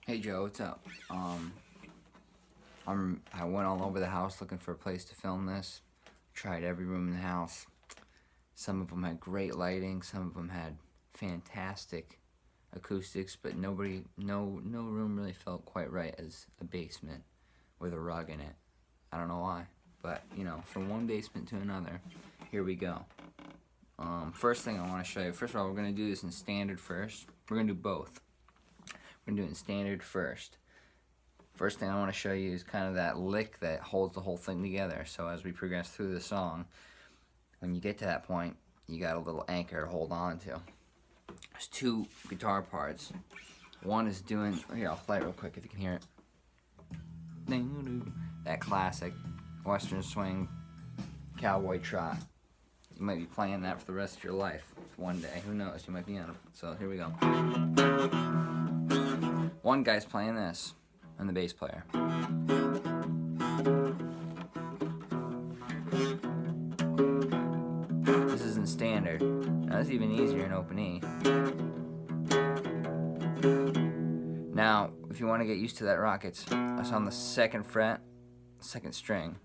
Hey Joe, what's up? I went all over the house looking for a place to film this. Tried every room in the house. Some of them had great lighting. Some of them had fantastic acoustics, but no room really felt quite right as a basement with a rug in it. I don't know why, but you know, from one basement to another, here we go. First thing I want to show you. First of all, we're gonna do this in standard first. We're gonna do both. We're gonna do it in standard first. First thing I want to show you is kind of that lick that holds the whole thing together. So as we progress through the song, when you get to that point, you got a little anchor to hold on to. There's two guitar parts. One is doing, here, I'll play it real quick if you can hear it. That classic Western swing cowboy trot. You might be playing that for the rest of your life one day. Who knows? You might be on it. So here we go. One guy's playing this, and the bass player. This is in standard. Now this is even easier in open E. Now, if you want to get used to that rock, it's on the 2nd fret, 2nd string.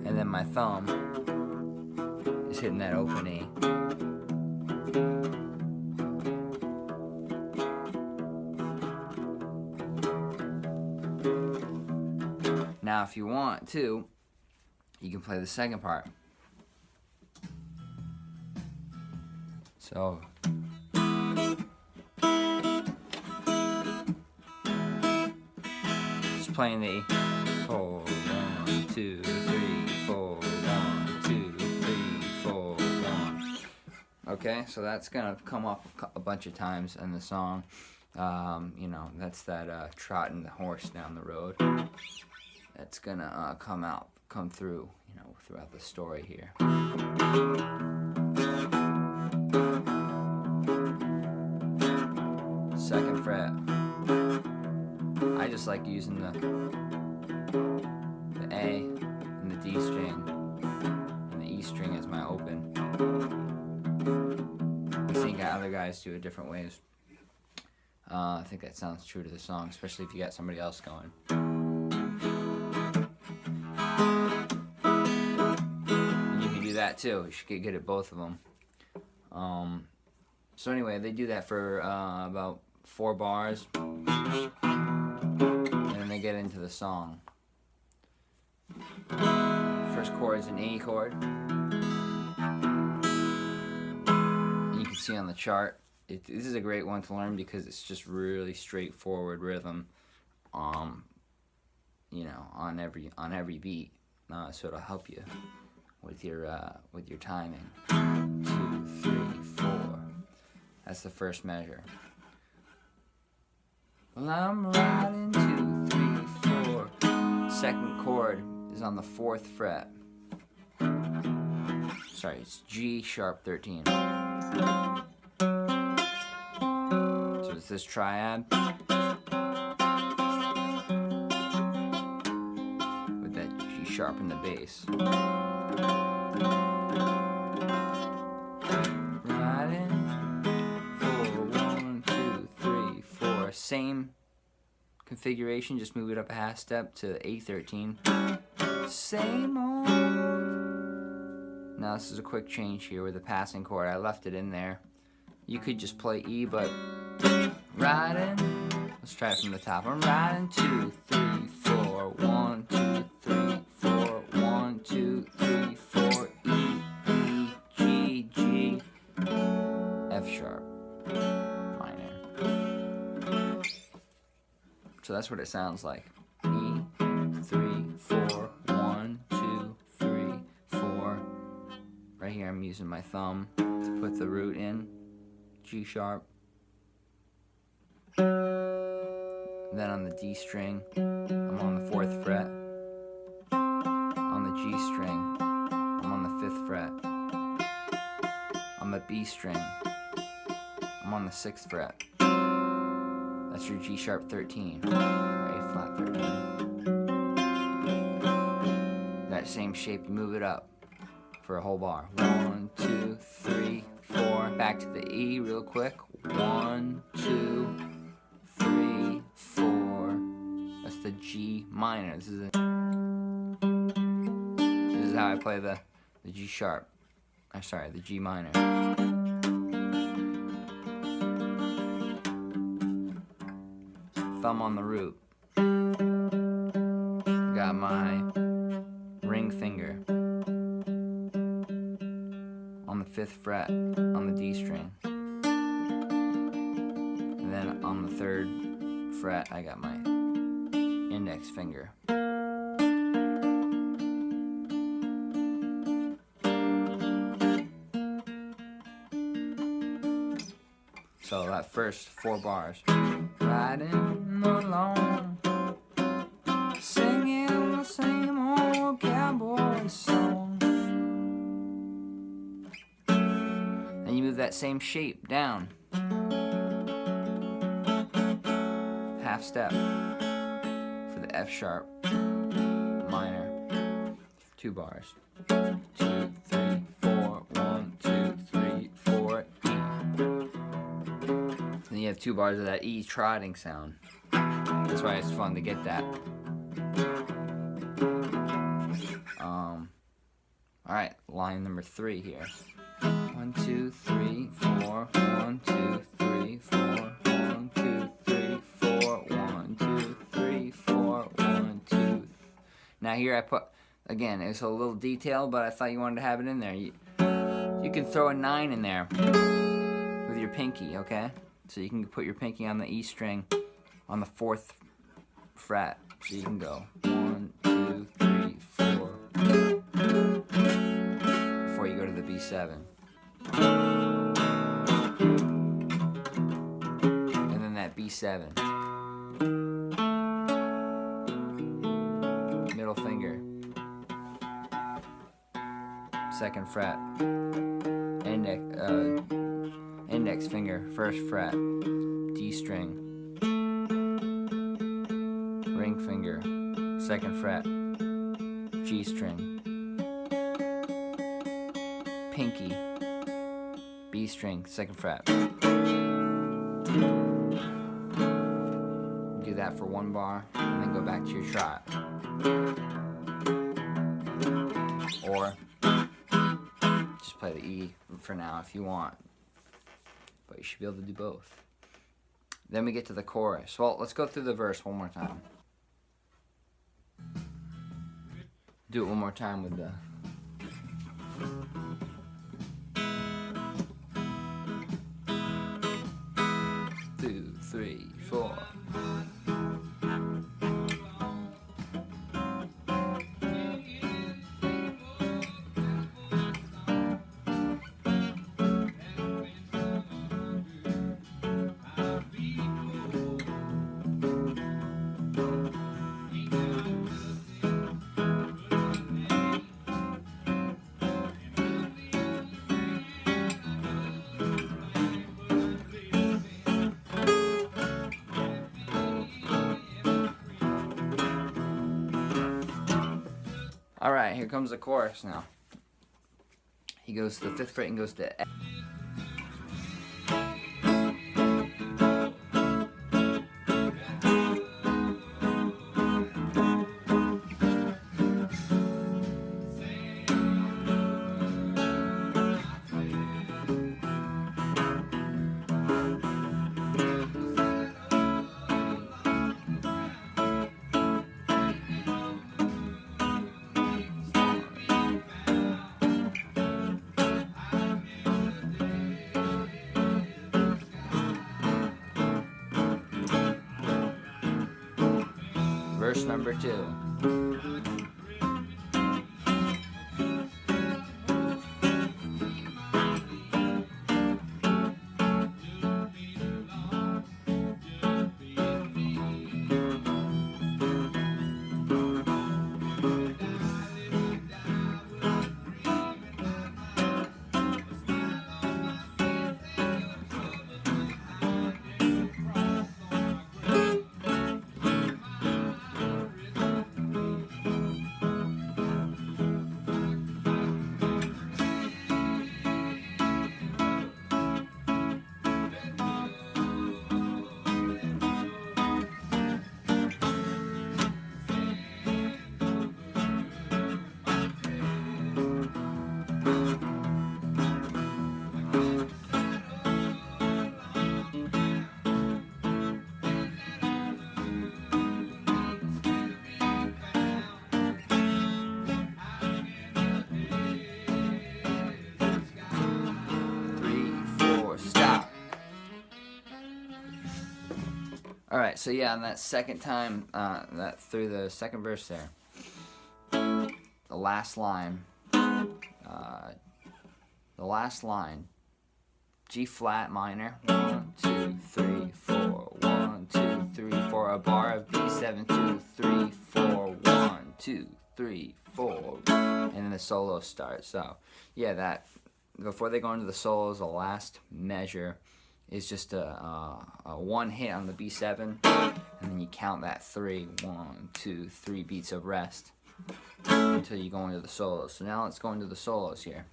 And then my thumb is hitting that open E. Now, if you want to, you can play the second part. So, just playing the 4, 1, 2, 3, 4, 1, 2, 3, 4, 1. Okay, so that's gonna come up a bunch of times in the song. You know, that's that trotting the horse down the road. That's gonna come through, you know, throughout the story here. 2nd fret. I just like using the A and the D string and the E string as my open. I've seen other guys do it different ways. I think that sounds true to the song, especially if you got somebody else going. That too. You should get good at both of them. So anyway, they do that for about 4 bars, and then they get into the song. First chord is an A chord. And you can see on the chart, this is a great one to learn because it's just really straightforward rhythm. You know, on every beat, so it'll help you with your timing. 2, 3, 4. That's the first measure. Well, I'm riding 2, 3, 4. 2nd chord is on the 4th fret. Sorry, it's G sharp 13. So it's this triad with that G sharp in the bass. Riding 4, 1, 2, 3, 4. Same configuration, just move it up a half step to A13. Same old. Now this is a quick change here with the passing chord. I left it in there. You could just play E, but riding. Let's try it from the top. I'm riding 2, 3, 4, 1, 2, 3, 4, 1, 2, 3, 4, E, G, G, F sharp, minor. So that's what it sounds like. E, 3, 4, 1, 2, 3, 4. Right here I'm using my thumb to put the root in. G sharp. Then on the D string, I'm on the 4th fret. On the G string, I'm on the 5th fret. On the B string, I'm on the 6th fret. That's your G sharp 13, or A flat 13. That same shape, you move it up for a whole bar. 1, 2, 3, 4. Back to the E real quick. 1, 2, 3, 4. That's the G minor. This is how I play the G sharp. I'm sorry, the G minor. Thumb on the root. Got my ring finger on the 5th fret on the D string. And then on the 3rd fret, I got my index finger. So that first 4 bars. Riding along, singing the same old cowboy song. And you move that same shape down. Half step for the F sharp minor. 2 bars. 2, 3, 4, 1, 2, 3, 4, E. Then you have 2 bars of that E trotting sound. That's why it's fun to get that. Alright, line number 3 here. 1, 2, 3, 4, 1, 2, 3, 4, 1, 2, 3, 4, 1, 2, 3, 4, 1, 2. Now here I put, again, it's a little detail, but I thought you wanted to have it in there. You can throw a 9 in there with your pinky, okay? So you can put your pinky on the E string on the 4th fret. So you can go 1, 2, 3, 4 before you go to the B7. And then that B7. Middle finger. 2nd fret. Index finger, 1st fret, D string, ring finger, 2nd fret, G string, pinky, B string, 2nd fret. Do that for 1 bar, and then go back to your trot. Or just play the E for now if you want. But you should be able to do both. Then we get to the chorus. Well, let's go through the verse one more time. Do it one more time with the... Two, 3, 4. Alright, here comes the chorus now. He goes to the 5th fret and goes to F. Verse number 2. Alright, so yeah, on that second time, that through the second verse there, the last line, G flat minor, 1, 2, 3, 4, 1, 2, 3, 4, a bar of B7, 2, 3, 4, 1, 2, 3, 4, and then the solo starts. So yeah, that before they go into the solos, the last measure is just a one hit on the B7, and then you count that 3, 1, 2, 3 beats of rest until you go into the solos. So now let's go into the solos here.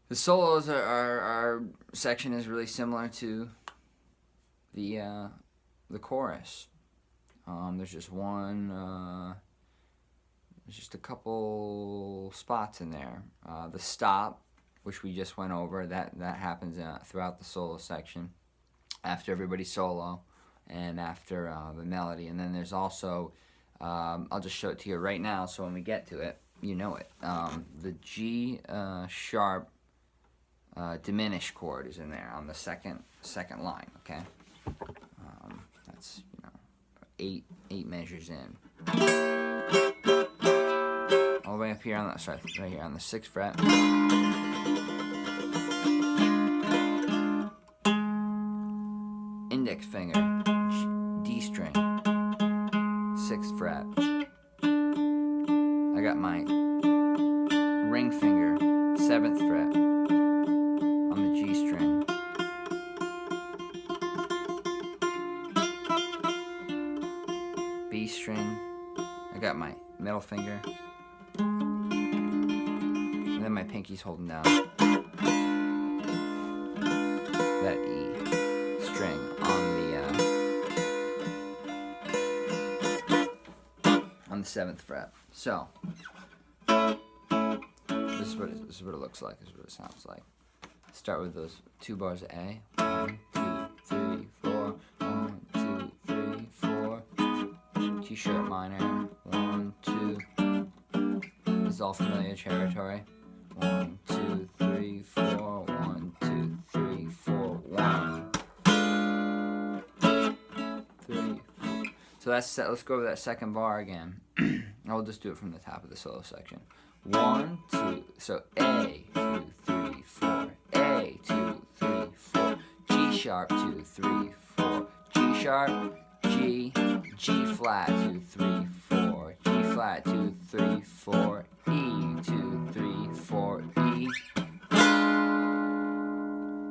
The solos our section is really similar to the chorus. There's just a couple spots in there. The stop, which we just went over, that happens throughout the solo section, after everybody's solo, and after the melody. And then there's also, I'll just show it to you right now, so when we get to it, you know it. The G sharp diminished chord is in there on the second line. Okay, that's eight measures in. All the way up here on the right here on the 6th fret. Index finger, D string, 6th fret. I got my ring finger, 7th fret on the G string. B string, I got my middle finger, and then my pinky's holding down that E string on the 7th fret. So this is what it looks like. This is what it sounds like. Start with those 2 bars of A. 1, 2, 3, 4. 1, 2, 3, 4. G sharp minor. 1, 2. This is all familiar territory. 1, 2, 3, 4. 1, 2, 3, 4. 1, 3, 4. So that's set. Let's go over that second bar again. I'll just do it from the top of the solo section. 1, 2. So A, 2, 3, 4. A, 2, 3, 4. G sharp, 2, 3, 4. G sharp, G, G flat, 2, 3, 4. G flat, 2, 3, 4. E, 2, 3, 4. E.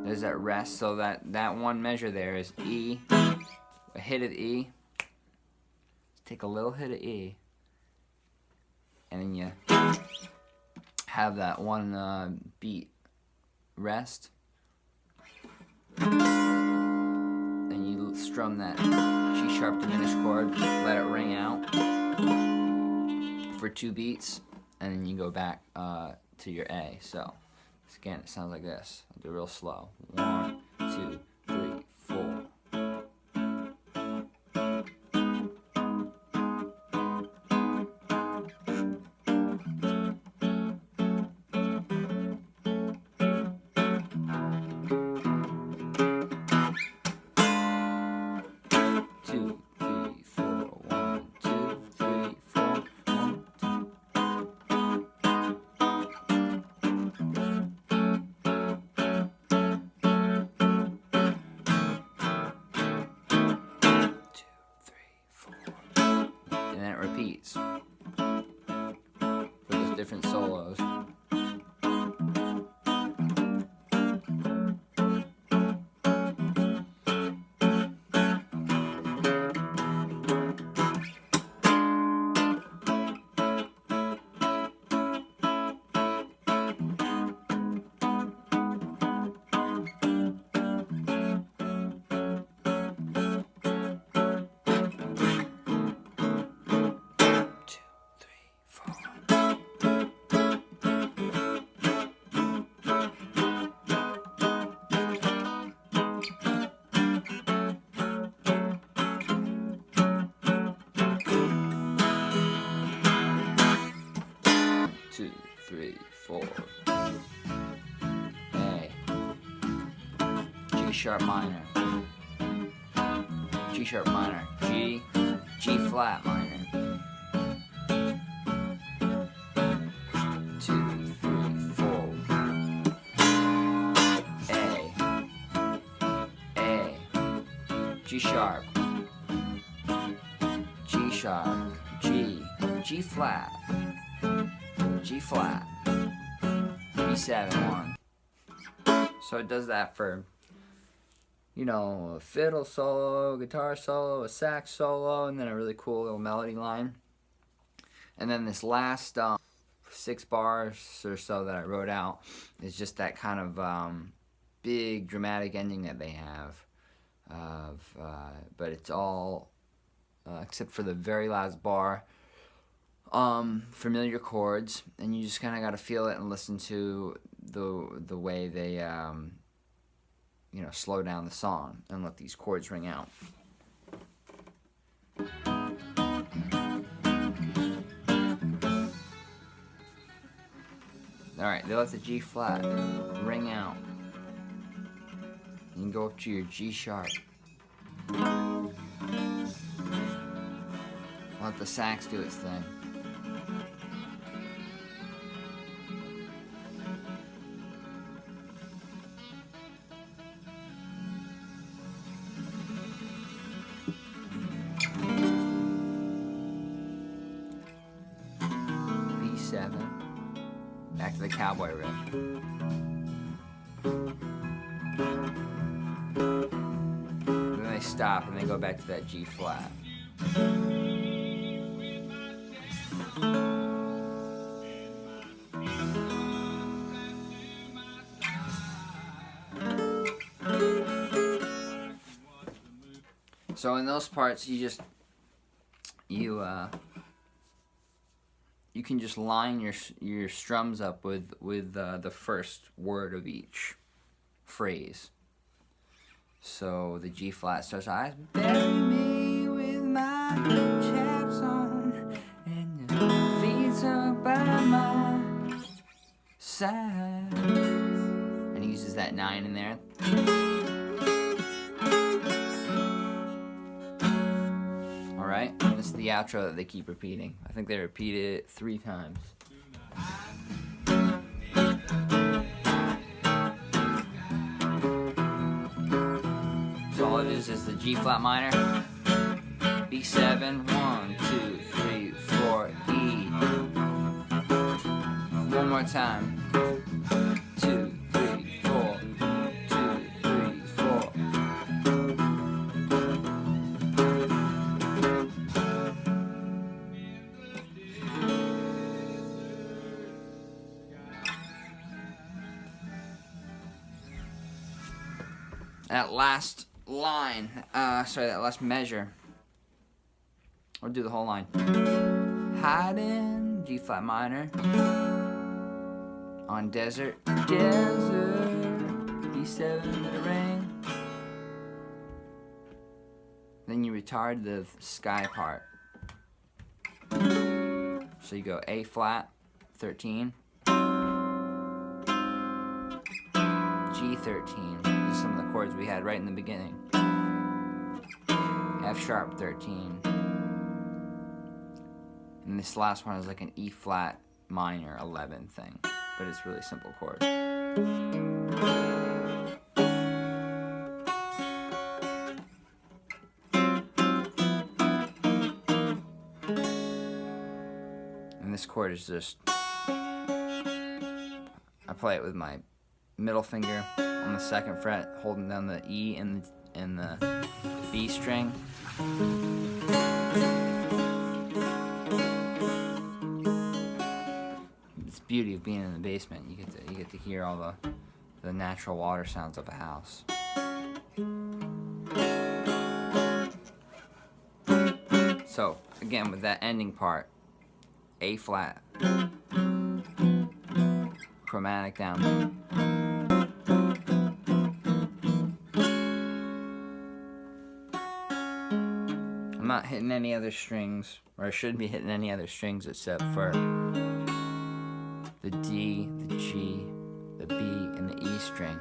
There's that rest. So that one measure there is E. A hit of E. Take a little hit of E. And then you have that one beat rest. And you strum that G sharp diminished chord, let it ring out for 2 beats, and then you go back to your A. So again, it sounds like this. I'll do it real slow. 1, 2, 3, 4. And then it repeats for those different solos. 2, 3, 4. G sharp minor, G sharp minor, G, G flat minor. 2, 3, 4. A, G sharp, G sharp, G, G flat, G flat, B7, 1. So it does that for, you know, a fiddle solo, a guitar solo, a sax solo, and then a really cool little melody line. And then this last 6 bars or so that I wrote out is just that kind of big dramatic ending that they have. But it's all, except for the very last bar, familiar chords, and you just kind of got to feel it and listen to the way they you know, slow down the song and let these chords ring out. Alright, they let the G flat ring out. You can go up to your G sharp. Let the sax do its thing. B7. Back to the cowboy riff. Then they stop and they go back to that G flat. So in those parts, you can just line your strums up with the first word of each phrase. So the G flat starts, I bury me with my chaps on, and your feet are by my side. And he uses that 9 in there. Alright, this is the outro that they keep repeating. I think they repeat it 3 times. So all it is the G flat minor, B7, 1, 2, 3, 4, E. One more time. 2, 3, 4. 2, 3, 4. That last line, that last measure. I'll do the whole line. Hiding, G flat minor. On desert, B7 in the rain. Then you retard the sky part. So you go A flat, 13. G13. These are some of the chords we had right in the beginning. F sharp, 13. And this last one is like an E flat minor 11 thing, but it's really simple chords. And this chord is just, I play it with my middle finger on the 2nd fret, holding down the E and the B string. It's the beauty of being in the basement. You get to hear all the natural water sounds of a house. So again, with that ending part, A flat, chromatic down. I'm not hitting any other strings, or I shouldn't be hitting any other strings except for the D, the G, the B, and the E string.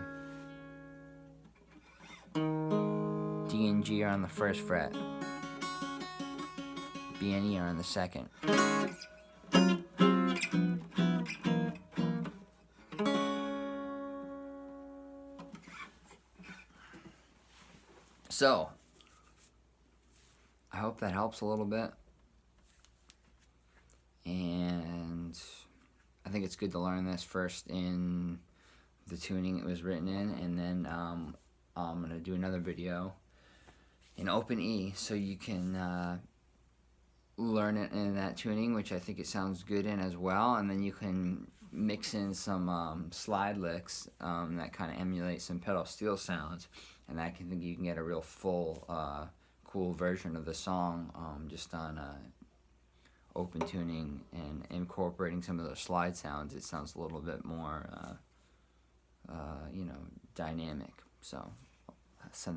G are on the 1st fret. B and E are on the 2nd. So, I hope that helps a little bit. And I think it's good to learn this first in the tuning it was written in, and then I'm going to do another video in open E so you can learn it in that tuning, which I think it sounds good in as well, and then you can mix in some slide licks that kind of emulate some pedal steel sounds, and I think you can get a real full cool version of the song just on open tuning and incorporating some of those slide sounds. It sounds a little bit more you know, dynamic. So send